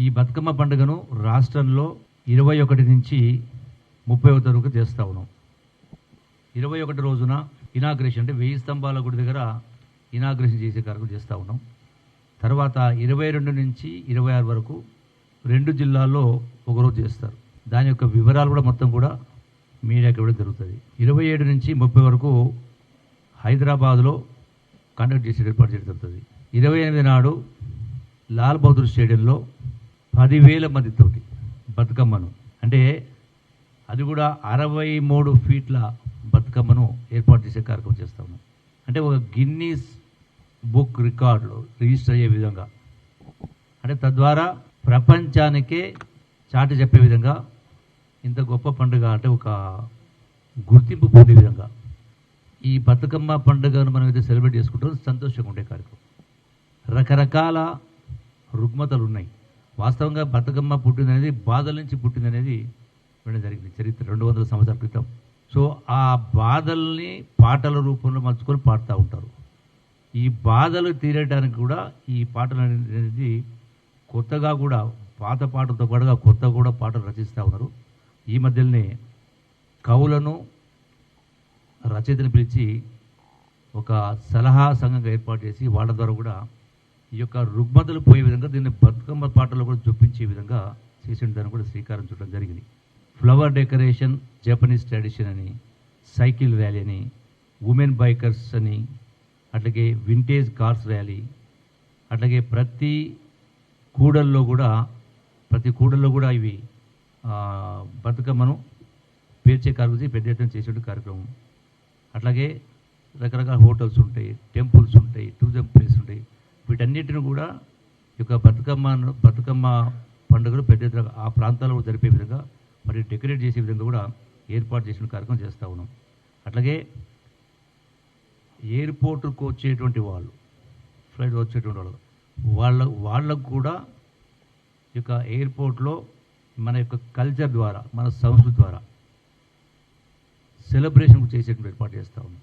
ఈ బతుకమ్మ పండుగను రాష్ట్రంలో 21 నుంచి 30 వరకు చేస్తూ ఉన్నాం. 21 రోజున ఇనాగ్రేషన్ అంటే 1000 స్తంభాల గుడి దగ్గర ఇనాగ్రేషన్ చేసే కార్యక్రమం చేస్తూ ఉన్నాం. తర్వాత 22 నుంచి 26 వరకు 2 జిల్లాల్లో ఒకరోజు చేస్తారు. దాని యొక్క వివరాలు కూడా మొత్తం కూడా మీడియాకి ఇవ్వడం జరుగుతుంది. 27 నుంచి 30 వరకు హైదరాబాద్లో కండక్ట్ చేసే ఏర్పాటు చేయడం జరుగుతుంది. 28 నాడు లాల్ బహదూర్ స్టేడియంలో 10,000 మందితోటి బతుకమ్మను, అంటే అది కూడా 63 ఫీట్ల బతుకమ్మను ఏర్పాటు చేసే కార్యక్రమం చేస్తా ఉన్నాం. అంటే ఒక గిన్నీస్ బుక్ రికార్డులో రిజిస్టర్ అయ్యే విధంగా, అంటే తద్వారా ప్రపంచానికే చాటి చెప్పే విధంగా ఇంత గొప్ప పండుగ అంటే ఒక గుర్తింపు పొందే విధంగా ఈ బతుకమ్మ పండుగను మనం అయితే సెలబ్రేట్ చేసుకుంటాం. సంతోషంగా ఉండే కార్యక్రమం. రకరకాల రుగ్మతలు ఉన్నాయి. వాస్తవంగా బతుకమ్మ పుట్టిందనేది బాధల నుంచి పుట్టిందనేది వినడం జరిగింది చరిత్ర 200 సంవత్సరాల క్రితం. సో ఆ బాధల్ని పాటల రూపంలో మలుచుకొని పాడుతూ ఉంటారు. ఈ బాధలు తీరడానికి కూడా ఈ పాటలు అనేది కొత్తగా కూడా పాత పాటలతో పాటుగా కొత్త కూడా పాటలు రచిస్తూ ఉన్నారు. ఈ మధ్యలోనే కవులను రచయితను పిలిచి ఒక సలహా సంఘంగా ఏర్పాటు చేసి వాళ్ళ ద్వారా కూడా ఈ యొక్క రుగ్మతలు పోయే విధంగా దీన్ని బతుకమ్మ పాటలు కూడా చూపించే విధంగా చేసిన దాన్ని కూడా శ్రీకారం చుట్టడం జరిగింది. ఫ్లవర్ డెకరేషన్, జపనీస్ ట్రెడిషన్ అని, సైకిల్ ర్యాలీ అని, ఉమెన్ బైకర్స్ అని, అట్లాగే వింటేజ్ కార్స్ ర్యాలీ, అట్లాగే ప్రతి కూడల్లో కూడా ఇవి బతుకమ్మను పేర్చే కార్యక్రమం పెద్ద ఎత్తున చేసే కార్యక్రమం. అట్లాగే రకరకాల హోటల్స్ ఉంటాయి, టెంపుల్స్ ఉంటాయి, టూరిజం ప్లేస్ ఉంటాయి. వీటన్నిటిని కూడా ఈ యొక్క బతుకమ్మ పండుగలు పెద్ద ఎత్తున ఆ ప్రాంతాల్లో జరిపే విధంగా మరి డెకరేట్ చేసే విధంగా కూడా ఏర్పాటు చేసిన కార్యక్రమం చేస్తూ ఉన్నాం. అట్లాగే ఎయిర్పోర్టుకు వచ్చేటువంటి వాళ్ళు, ఫ్లైట్ వచ్చేటువంటి వాళ్ళకు కూడా ఈ యొక్క ఎయిర్పోర్ట్లో మన యొక్క కల్చర్ ద్వారా, మన సంస్కృతి ద్వారా సెలబ్రేషన్ చేసేటువంటి ఏర్పాటు చేస్తూ ఉన్నాం.